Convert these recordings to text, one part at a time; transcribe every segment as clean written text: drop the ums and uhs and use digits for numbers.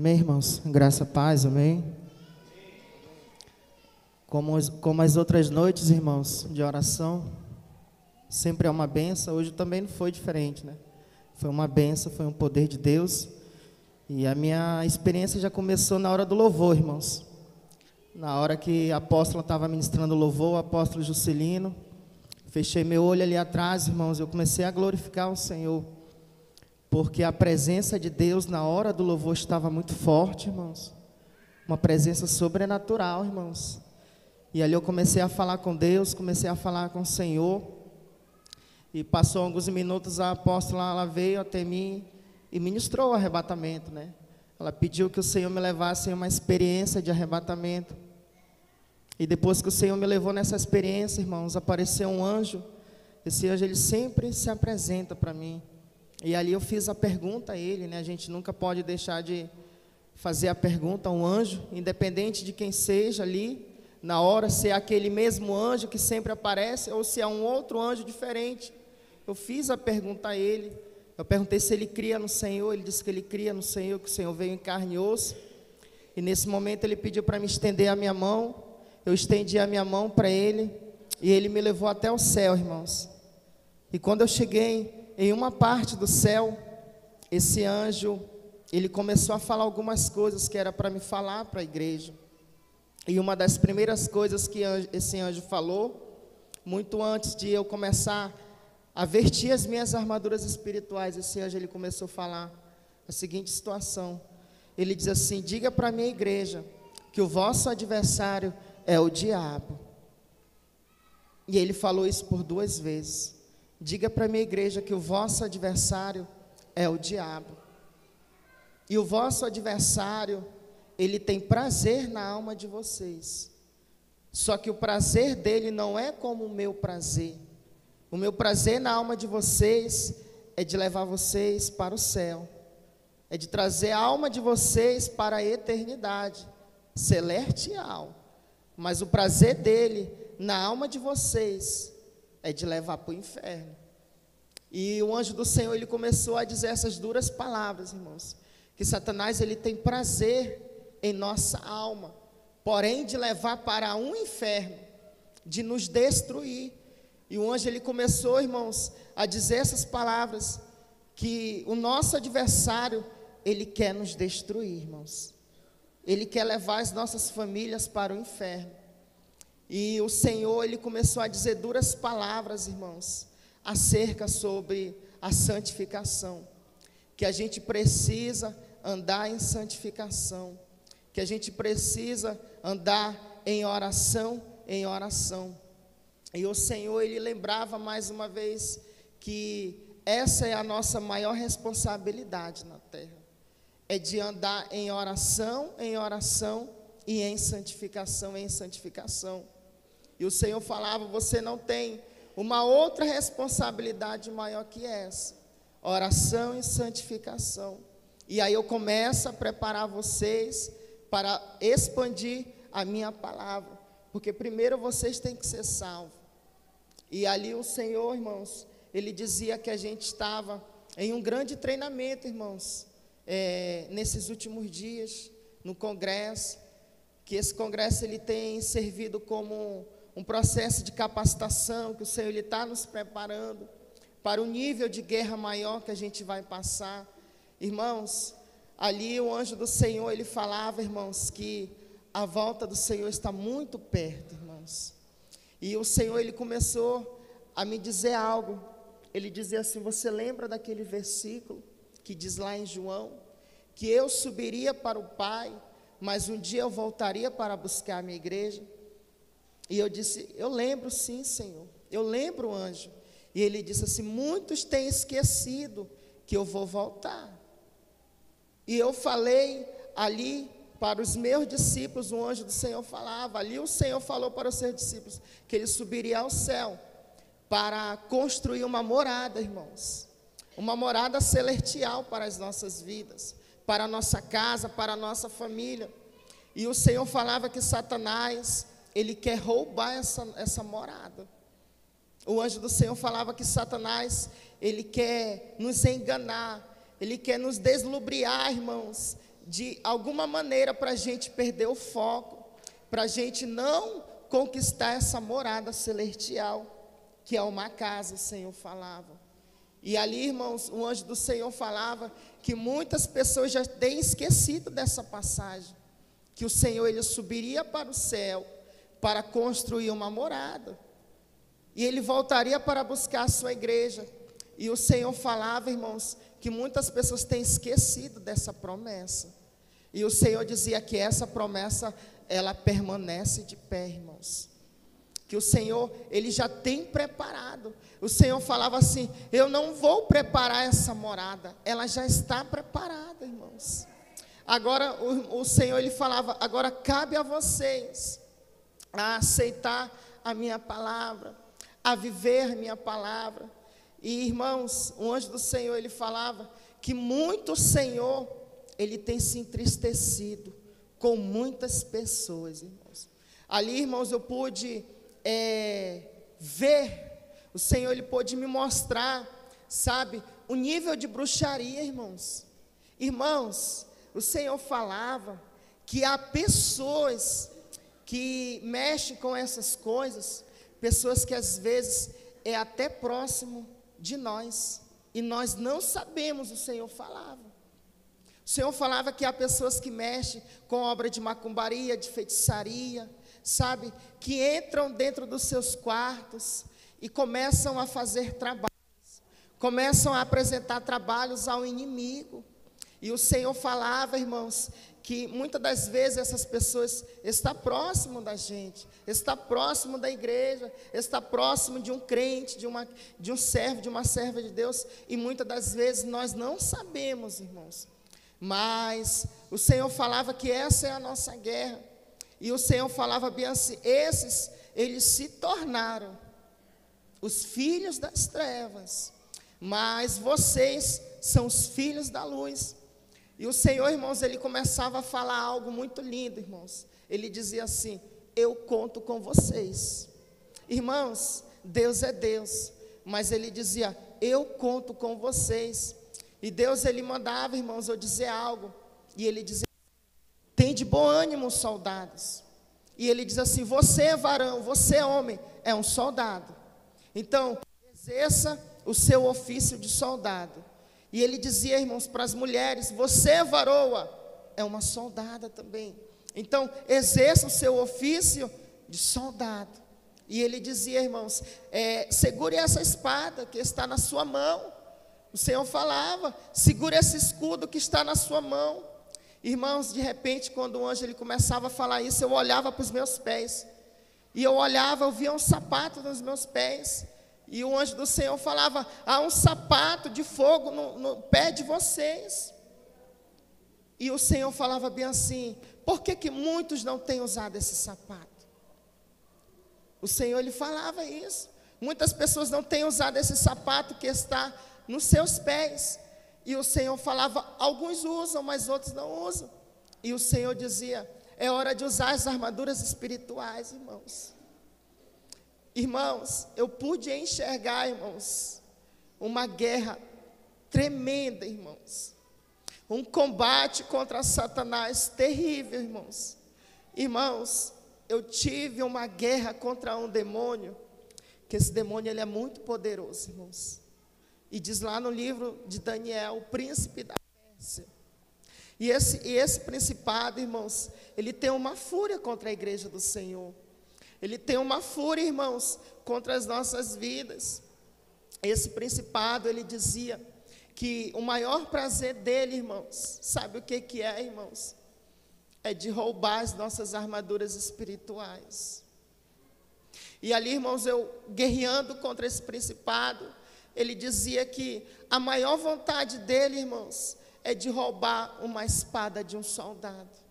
Amém, irmãos? Graça, paz, amém? Como as outras noites, irmãos, de oração, sempre é uma benção. Hoje também não foi diferente, né? Foi uma benção, foi um poder de Deus. E a minha experiência já começou na hora do louvor, irmãos. Na hora que a apóstola estava ministrando o louvor, o apóstolo Juscelino, fechei meu olho ali atrás, irmãos, eu comecei a glorificar o Senhor, porque a presença de Deus na hora do louvor estava muito forte, irmãos. Uma presença sobrenatural, irmãos. E ali eu comecei a falar com Deus, comecei a falar com o Senhor. E passou alguns minutos, a apóstola ela veio até mim e ministrou o arrebatamento, né? Ela pediu que o Senhor me levasse em uma experiência de arrebatamento. E depois que o Senhor me levou nessa experiência, irmãos, apareceu um anjo. Esse anjo, ele sempre se apresenta para mim. E ali eu fiz a pergunta a ele, né? A gente nunca pode deixar de fazer a pergunta a um anjo, independente de quem seja ali, na hora, se é aquele mesmo anjo que sempre aparece, ou se é um outro anjo diferente. Eu fiz a pergunta a ele. Eu perguntei se ele cria no Senhor. Ele disse que ele cria no Senhor, que o Senhor veio em carne e osso. E nesse momento ele pediu para me estender a minha mão. Eu estendi a minha mão para ele, e ele me levou até o céu, irmãos. E quando eu cheguei em uma parte do céu, esse anjo, ele começou a falar algumas coisas que era para me falar para a igreja. E uma das primeiras coisas que esse anjo falou, muito antes de eu começar a vestir as minhas armaduras espirituais, esse anjo, ele começou a falar a seguinte situação. Ele diz assim: diga para a minha igreja que o vosso adversário é o diabo. E ele falou isso por 2 vezes. Diga para a minha igreja que o vosso adversário é o diabo. E o vosso adversário, ele tem prazer na alma de vocês. Só que o prazer dele não é como o meu prazer. O meu prazer na alma de vocês é de levar vocês para o céu. É de trazer a alma de vocês para a eternidade celestial. Mas o prazer dele na alma de vocês é de levar para o inferno. E o anjo do Senhor, ele começou a dizer essas duras palavras, irmãos, que Satanás, ele tem prazer em nossa alma, porém de levar para um inferno, de nos destruir. E o anjo, ele começou, irmãos, a dizer essas palavras, que o nosso adversário, ele quer nos destruir, irmãos. Ele quer levar as nossas famílias para o inferno. E o Senhor, ele começou a dizer duras palavras, irmãos, acerca sobre a santificação, que a gente precisa andar em santificação, que a gente precisa andar em oração, em oração. E o Senhor, ele lembrava mais uma vez que essa é a nossa maior responsabilidade na terra, é de andar em oração e em santificação, em santificação. E o Senhor falava: você não tem uma outra responsabilidade maior que essa, oração e santificação. E aí eu começo a preparar vocês para expandir a minha palavra, porque primeiro vocês têm que ser salvos. E ali o Senhor, irmãos, ele dizia que a gente estava em um grande treinamento, irmãos, nesses últimos dias, no congresso, que esse congresso ele tem servido como um processo de capacitação, que o Senhor está nos preparando para o nível de guerra maior que a gente vai passar. Irmãos, ali o anjo do Senhor, ele falava, irmãos, que a volta do Senhor está muito perto, irmãos. E o Senhor, ele começou a me dizer algo. Ele dizia assim: você lembra daquele versículo que diz lá em João, que eu subiria para o Pai, mas um dia eu voltaria para buscar a minha igreja? E eu disse: eu lembro sim, Senhor, eu lembro, anjo. E ele disse assim: muitos têm esquecido que eu vou voltar. E eu falei ali para os meus discípulos, o anjo do Senhor falava, ali o Senhor falou para os seus discípulos, que ele subiria ao céu, para construir uma morada, irmãos, uma morada celestial para as nossas vidas, para a nossa casa, para a nossa família. E o Senhor falava que Satanás, ele quer roubar essa morada. O anjo do Senhor falava que Satanás, ele quer nos enganar, ele quer nos deslubriar, irmãos, de alguma maneira, para a gente perder o foco, para a gente não conquistar essa morada celestial, que é uma casa, o Senhor falava. E ali, irmãos, o anjo do Senhor falava que muitas pessoas já têm esquecido dessa passagem, que o Senhor, ele subiria para o céu para construir uma morada, e ele voltaria para buscar a sua igreja. E o Senhor falava, irmãos, que muitas pessoas têm esquecido dessa promessa, e o Senhor dizia que essa promessa, ela permanece de pé, irmãos, que o Senhor, ele já tem preparado. O Senhor falava assim: eu não vou preparar essa morada, ela já está preparada, irmãos. Agora o Senhor, ele falava: agora cabe a vocês a aceitar a minha palavra, a viver a minha palavra. E, irmãos, o anjo do Senhor, ele falava que muito o Senhor, ele tem se entristecido com muitas pessoas, irmãos. Ali, irmãos, eu pude ver, o Senhor, ele pôde me mostrar, sabe, o nível de bruxaria, irmãos. Irmãos, o Senhor falava que há pessoas que mexem com essas coisas, pessoas que às vezes é até próximo de nós, e nós não sabemos. O Senhor falava. O Senhor falava que há pessoas que mexem com obra de macumbaria, de feitiçaria, sabe, que entram dentro dos seus quartos e começam a fazer trabalhos, começam a apresentar trabalhos ao inimigo. E o Senhor falava, irmãos, que muitas das vezes essas pessoas estão próximo da gente, está próximo da igreja, está próximo de um crente, de um servo, de uma serva de Deus, e muitas das vezes nós não sabemos, irmãos. Mas o Senhor falava que essa é a nossa guerra. E o Senhor falava bem assim: eles se tornaram os filhos das trevas, mas vocês são os filhos da luz. E o Senhor, irmãos, ele começava a falar algo muito lindo, irmãos. Ele dizia assim: eu conto com vocês. Irmãos, Deus é Deus, mas ele dizia: eu conto com vocês. E Deus, ele mandava, irmãos, eu dizer algo, e ele dizia: tem de bom ânimo, soldados. E ele diz assim: você é varão, você é homem, é um soldado. Então, exerça o seu ofício de soldado. E ele dizia, irmãos, para as mulheres: você é varoa, é uma soldada também. Então, exerça o seu ofício de soldado. E ele dizia, irmãos, segure essa espada que está na sua mão. O Senhor falava: segure esse escudo que está na sua mão. Irmãos, de repente, quando o anjo ele começava a falar isso, eu olhava para os meus pés. E eu olhava, eu via um sapato nos meus pés. E o anjo do Senhor falava: há um sapato de fogo no pé de vocês. E o Senhor falava bem assim: por que muitos não têm usado esse sapato? O Senhor, ele falava isso. Muitas pessoas não têm usado esse sapato que está nos seus pés. E o Senhor falava: alguns usam, mas outros não usam. E o Senhor dizia: é hora de usar as armaduras espirituais, irmãos. Irmãos, eu pude enxergar, irmãos, uma guerra tremenda, irmãos. Um combate contra Satanás terrível, irmãos. Irmãos, eu tive uma guerra contra um demônio, que esse demônio ele é muito poderoso, irmãos. E diz lá no livro de Daniel, o príncipe da Pérsia. E esse principado, irmãos, ele tem uma fúria contra a igreja do Senhor. Ele tem uma fúria, irmãos, contra as nossas vidas. Esse principado, ele dizia que o maior prazer dele, irmãos, sabe o que é, irmãos? É de roubar as nossas armaduras espirituais. E ali, irmãos, eu guerreando contra esse principado, ele dizia que a maior vontade dele, irmãos, é de roubar uma espada de um soldado.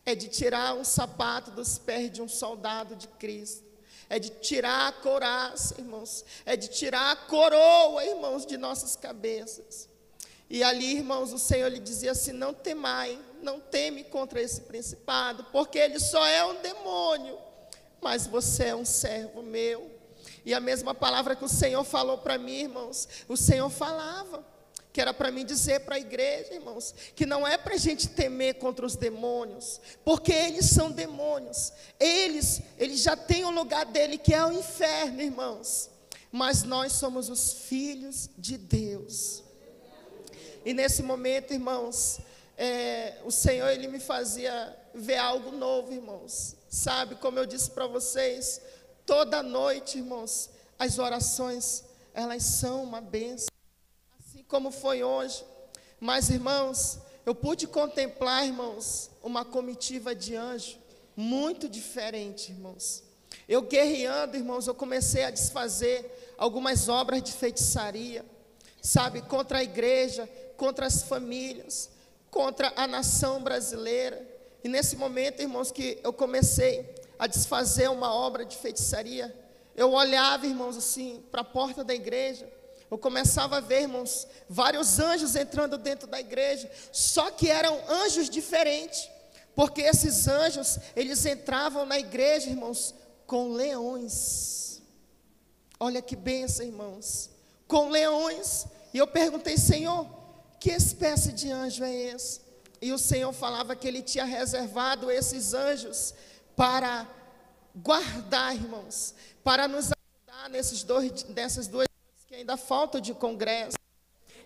É de tirar um sapato dos pés de um soldado de Cristo. É de tirar a couraça, irmãos. É de tirar a coroa, irmãos, de nossas cabeças. E ali, irmãos, o Senhor lhe dizia assim: não temai, não teme contra esse principado, porque ele só é um demônio, mas você é um servo meu. E a mesma palavra que o Senhor falou para mim, irmãos, o Senhor falava que era para mim dizer para a igreja, irmãos, que não é para a gente temer contra os demônios, porque eles são demônios, eles já têm o lugar dele, que é o inferno, irmãos, mas nós somos os filhos de Deus. E nesse momento, irmãos, o Senhor, Ele me fazia ver algo novo, irmãos, sabe, como eu disse para vocês, toda noite, irmãos, as orações, elas são uma bênção, assim como foi hoje. Mas, irmãos, eu pude contemplar, irmãos, uma comitiva de anjo, muito diferente, irmãos. Eu guerreando, irmãos, eu comecei a desfazer algumas obras de feitiçaria, sabe, contra a igreja, contra as famílias, contra a nação brasileira. E nesse momento, irmãos, que eu comecei a desfazer uma obra de feitiçaria, eu olhava, irmãos, assim, para a porta da igreja, eu começava a ver, irmãos, vários anjos entrando dentro da igreja, só que eram anjos diferentes, porque esses anjos, eles entravam na igreja, irmãos, com leões. Olha que bênção, irmãos, com leões. E eu perguntei, Senhor, que espécie de anjo é esse? E o Senhor falava que Ele tinha reservado esses anjos para guardar, irmãos, para nos ajudar nessas duas noites que ainda faltam de congresso.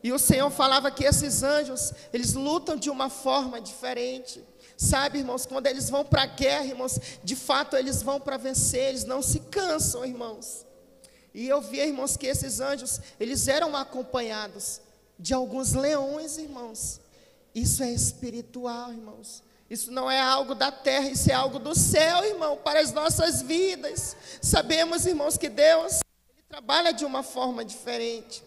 E o Senhor falava que esses anjos, eles lutam de uma forma diferente. Sabe, irmãos, quando eles vão para a guerra, irmãos, de fato eles vão para vencer, eles não se cansam, irmãos. E eu via, irmãos, que esses anjos, eles eram acompanhados de alguns leões, irmãos. Isso é espiritual, irmãos. Isso não é algo da terra, isso é algo do céu, irmão, para as nossas vidas. Sabemos, irmãos, que Deus, Ele trabalha de uma forma diferente.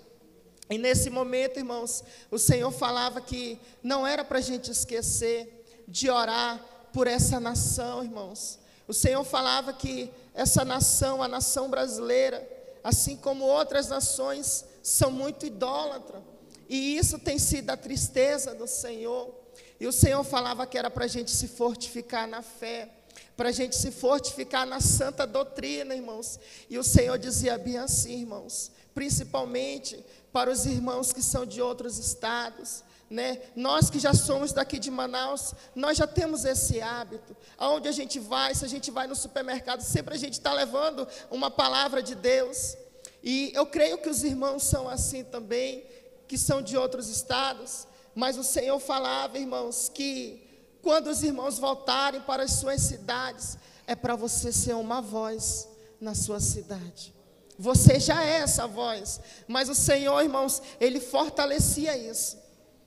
E nesse momento, irmãos, o Senhor falava que não era para a gente esquecer de orar por essa nação, irmãos. O Senhor falava que essa nação, a nação brasileira, assim como outras nações, são muito idólatras. E isso tem sido a tristeza do Senhor. E o Senhor falava que era para a gente se fortificar na fé, para a gente se fortificar na santa doutrina, irmãos. E o Senhor dizia bem assim, irmãos, principalmente para os irmãos que são de outros estados, né? Nós que já somos daqui de Manaus, nós já temos esse hábito. Aonde a gente vai, se a gente vai no supermercado, sempre a gente está levando uma palavra de Deus. E eu creio que os irmãos são assim também, que são de outros estados. Mas o Senhor falava, irmãos, que quando os irmãos voltarem para as suas cidades, é para você ser uma voz na sua cidade. Você já é essa voz, mas o Senhor, irmãos, Ele fortalecia isso.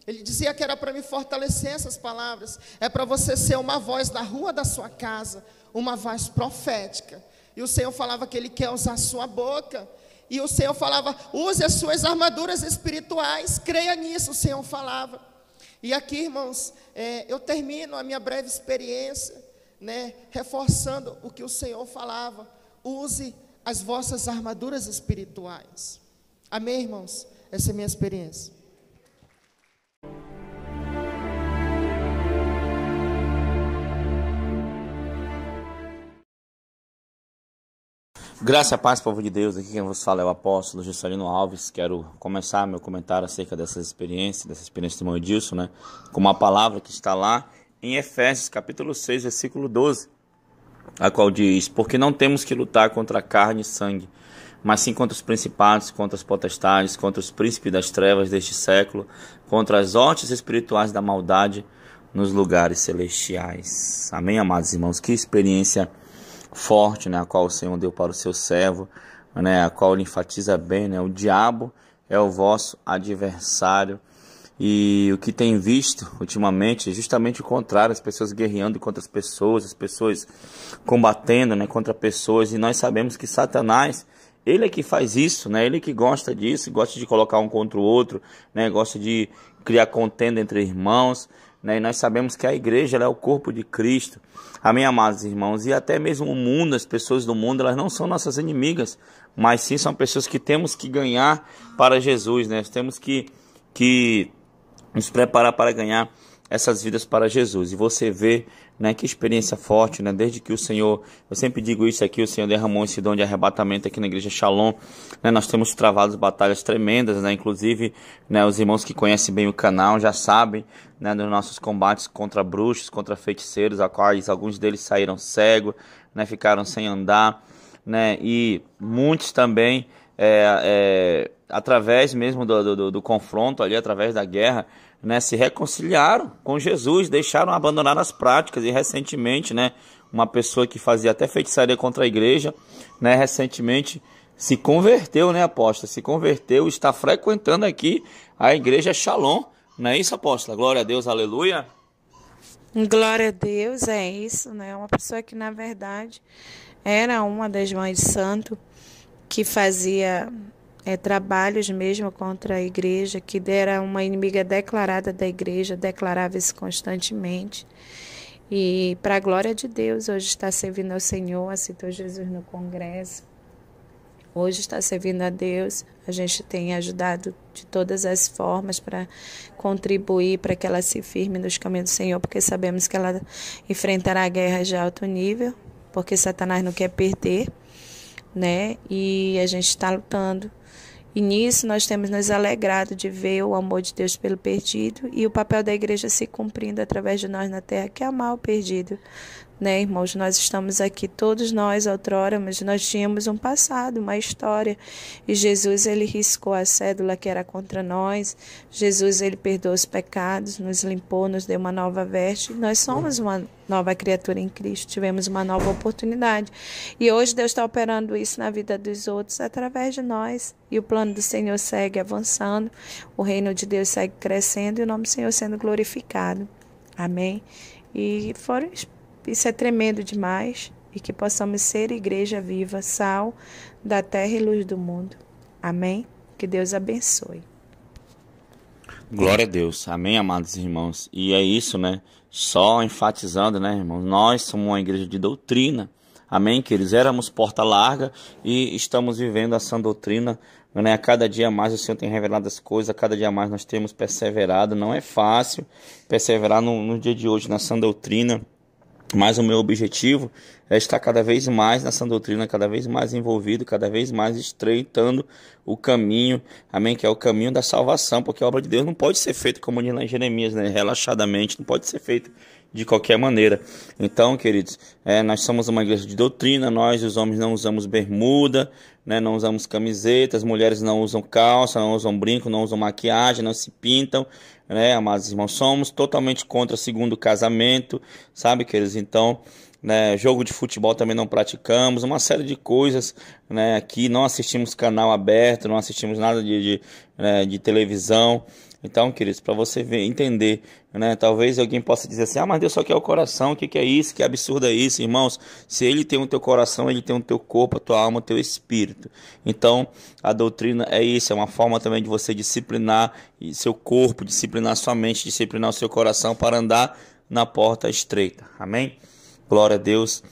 Ele dizia que era para me fortalecer essas palavras. É para você ser uma voz na rua da sua casa, uma voz profética. E o Senhor falava que Ele quer usar a sua boca. E o Senhor falava, use as suas armaduras espirituais, creia nisso, o Senhor falava. E aqui, irmãos, eu termino a minha breve experiência, né, reforçando o que o Senhor falava. Use as vossas armaduras espirituais. Amém, irmãos? Essa é a minha experiência. Graça e paz, povo de Deus, aqui quem vos fala é o apóstolo Juscelino Alves. Quero começar meu comentário acerca dessa experiência do irmão Edilson, né? Com uma palavra que está lá em Efésios capítulo 6, versículo 12, a qual diz: porque não temos que lutar contra carne e sangue, mas sim contra os principados, contra as potestades, contra os príncipes das trevas deste século, contra as hostes espirituais da maldade nos lugares celestiais. Amém, amados irmãos? Que experiência forte, né, a qual o Senhor deu para o seu servo, né, a qual ele enfatiza bem, né, o diabo é o vosso adversário. E o que tem visto ultimamente é justamente o contrário, as pessoas guerreando contra as pessoas combatendo, né, contra pessoas. E nós sabemos que Satanás, ele é que faz isso, né, ele que gosta disso, gosta de colocar um contra o outro, né, gosta de criar contenda entre irmãos, né, e nós sabemos que a igreja, ela é o corpo de Cristo. Amém, amados irmãos? E até mesmo o mundo, as pessoas do mundo, elas não são nossas inimigas, mas sim são pessoas que temos que ganhar para Jesus, né? Nós temos que nos preparar para ganhar essas vidas para Jesus. E você vê, né? Que experiência forte, né? Desde que o Senhor, eu sempre digo isso aqui, o Senhor derramou esse dom de arrebatamento aqui na igreja Shalom, né? Nós temos travado batalhas tremendas, né? Inclusive, né, os irmãos que conhecem bem o canal já sabem, né, dos nossos combates contra bruxos, contra feiticeiros, a quais alguns deles saíram cegos, né? Ficaram sem andar, né? E muitos também, através mesmo do confronto ali, através da guerra, né, se reconciliaram com Jesus, deixaram abandonar as práticas. E recentemente, né, uma pessoa que fazia até feitiçaria contra a igreja, né, recentemente se converteu, né, apóstola? Se converteu, está frequentando aqui a igreja Shalom. Não é isso, apóstola? Glória a Deus, aleluia. Glória a Deus, é isso, né? Uma pessoa que, na verdade, era uma das mães de santo, que fazia trabalhos mesmo contra a igreja, que era uma inimiga declarada da igreja, declarava isso constantemente. E, para a glória de Deus, hoje está servindo ao Senhor, aceitou Jesus no congresso. Hoje está servindo a Deus. A gente tem ajudado de todas as formas para contribuir para que ela se firme nos caminhos do Senhor, porque sabemos que ela enfrentará guerras de alto nível, porque Satanás não quer perder, né? E a gente está lutando. E nisso nós temos nos alegrado de ver o amor de Deus pelo perdido e o papel da igreja se cumprindo através de nós na terra, que é amar o perdido. Né, irmãos, nós estamos aqui, todos nós, outrora, mas nós tínhamos um passado, uma história. E Jesus, ele riscou a cédula que era contra nós. Jesus, ele perdoou os pecados, nos limpou, nos deu uma nova veste. Nós somos uma nova criatura em Cristo, tivemos uma nova oportunidade. E hoje Deus está operando isso na vida dos outros através de nós. E o plano do Senhor segue avançando, o reino de Deus segue crescendo e o nome do Senhor sendo glorificado. Amém? E isso é tremendo demais, e que possamos ser igreja viva, sal da terra e luz do mundo. Amém? Que Deus abençoe. Glória a Deus. Amém, amados irmãos. E é isso, né? Só enfatizando, né, irmãos? Nós somos uma igreja de doutrina. Amém, queridos? Éramos porta larga e estamos vivendo a sã doutrina, né? A cada dia mais o Senhor tem revelado as coisas, a cada dia mais nós temos perseverado. Não é fácil perseverar no dia de hoje na sã doutrina. Mas o meu objetivo é estar cada vez mais nessa doutrina, cada vez mais envolvido, cada vez mais estreitando o caminho, amém? Que é o caminho da salvação, porque a obra de Deus não pode ser feita, como diz lá em Jeremias, né? Relaxadamente, não pode ser feita de qualquer maneira. Então, queridos, nós somos uma igreja de doutrina, nós, os homens, não usamos bermuda, né? Não usamos camiseta, as mulheres não usam calça, não usam brinco, não usam maquiagem, não se pintam, né, amados irmãos? Somos totalmente contra segundo casamento, sabe, queridos? Então, né, jogo de futebol também não praticamos, uma série de coisas, né? Aqui não assistimos canal aberto, não assistimos nada de televisão. Então, queridos, para você entender, né, talvez alguém possa dizer assim: ah, mas Deus só quer o coração, o que é isso? Que absurdo é isso? Irmãos, se Ele tem o teu coração, Ele tem o teu corpo, a tua alma, o teu espírito. Então, a doutrina é isso, é uma forma também de você disciplinar seu corpo, disciplinar sua mente, disciplinar o seu coração para andar na porta estreita. Amém? Glória a Deus.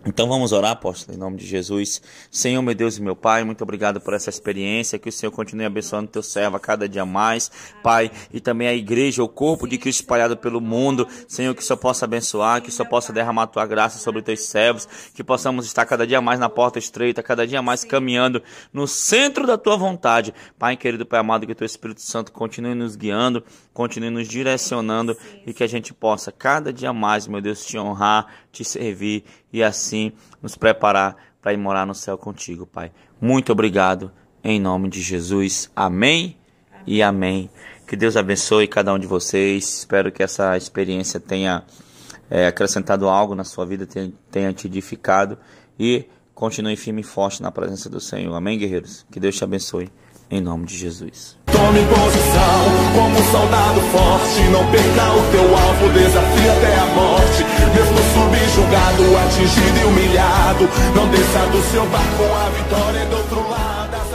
Então vamos orar, apóstolo, em nome de Jesus. Senhor, meu Deus e meu Pai, muito obrigado por essa experiência, que o Senhor continue abençoando teu servo a cada dia mais, Pai, e também a igreja, o corpo de Cristo espalhado pelo mundo. Senhor, que o Senhor possa abençoar, que o Senhor possa derramar a tua graça sobre teus servos, que possamos estar cada dia mais na porta estreita, cada dia mais caminhando no centro da tua vontade. Pai querido, Pai amado, que o teu Espírito Santo continue nos guiando, continue nos direcionando, e que a gente possa cada dia mais, meu Deus, te honrar, te servir e assim nos preparar para ir morar no céu contigo, Pai. Muito obrigado, em nome de Jesus. Amém e amém. Que Deus abençoe cada um de vocês. Espero que essa experiência tenha acrescentado algo na sua vida, tenha te edificado, e continue firme e forte na presença do Senhor. Amém, guerreiros? Que Deus te abençoe, em nome de Jesus. Tome posição como um soldado forte, não perca o teu alvo, desafia até a morte. Mesmo subjugado, atingido e humilhado, não desça do seu barco, a vitória é do outro lado.